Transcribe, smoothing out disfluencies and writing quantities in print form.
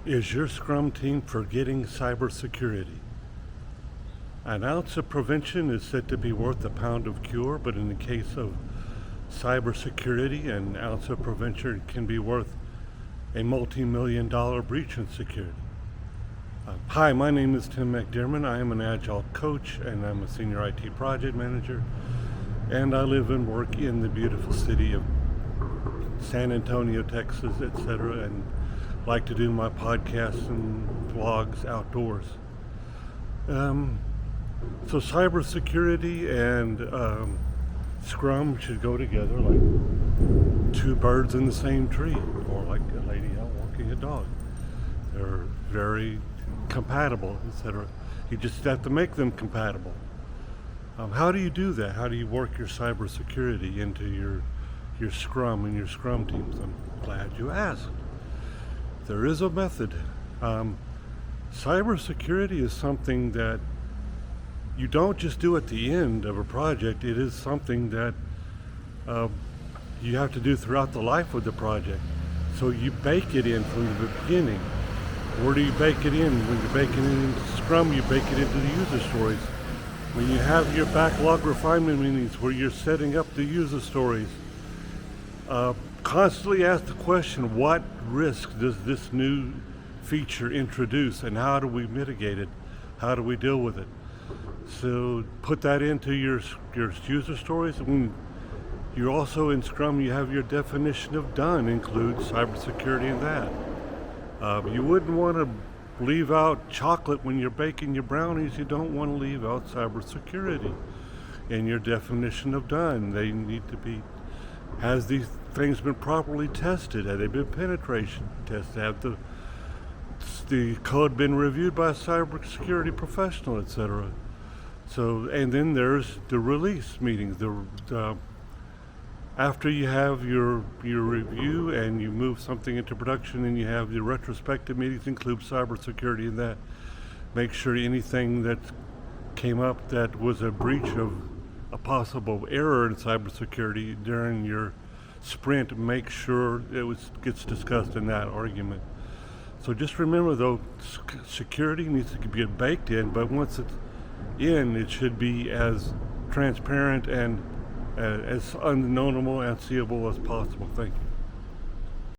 Is your Scrum team forgetting cybersecurity? An ounce of prevention is said to be worth a pound of cure, but in the case of cybersecurity, an ounce of prevention can be worth a multi-million-dollar breach in security. Hi, my name is Tim McDermott. I am an Agile coach and I'm a senior IT project manager, and I live and work in the beautiful city of San Antonio, Texas, etc., and like to do my podcasts and vlogs outdoors. So cybersecurity and Scrum should go together like two birds in the same tree, or like a lady out walking a dog. They're very compatible, etc. You just have to make them compatible. How do you do that? How do you work your cybersecurity into your Scrum and your Scrum teams? I'm glad you asked. There is a method. Cybersecurity is something that you don't just do at the end of a project. It is something that you have to do throughout the life of the project. So you bake it in from the beginning. Where do you bake it in? When you're baking it into Scrum, you bake it into the user stories. When you have your backlog refinement meetings where you're setting up the user stories, constantly ask the question, what risk does this new feature introduce and how do we mitigate it? How do we deal with it? So put that into your user stories. When you're also in Scrum, you have your definition of done includes cybersecurity in that. You wouldn't want to leave out chocolate when you're baking your brownies. You don't want to leave out cybersecurity in your definition of done. They need to be, has these things been properly tested? Have they been penetration tested? Have the code been reviewed by a cybersecurity professional, etc.? So, and then there's the release meetings. After you have your review and you move something into production, and you have the retrospective meetings include cybersecurity in that. Make sure anything that came up that was a breach of a possible error in cybersecurity during your sprint, make sure gets discussed in that argument. So just remember though, security needs to get baked in, but once it's in, it should be as transparent and as unknownable and seeable as possible. Thank you.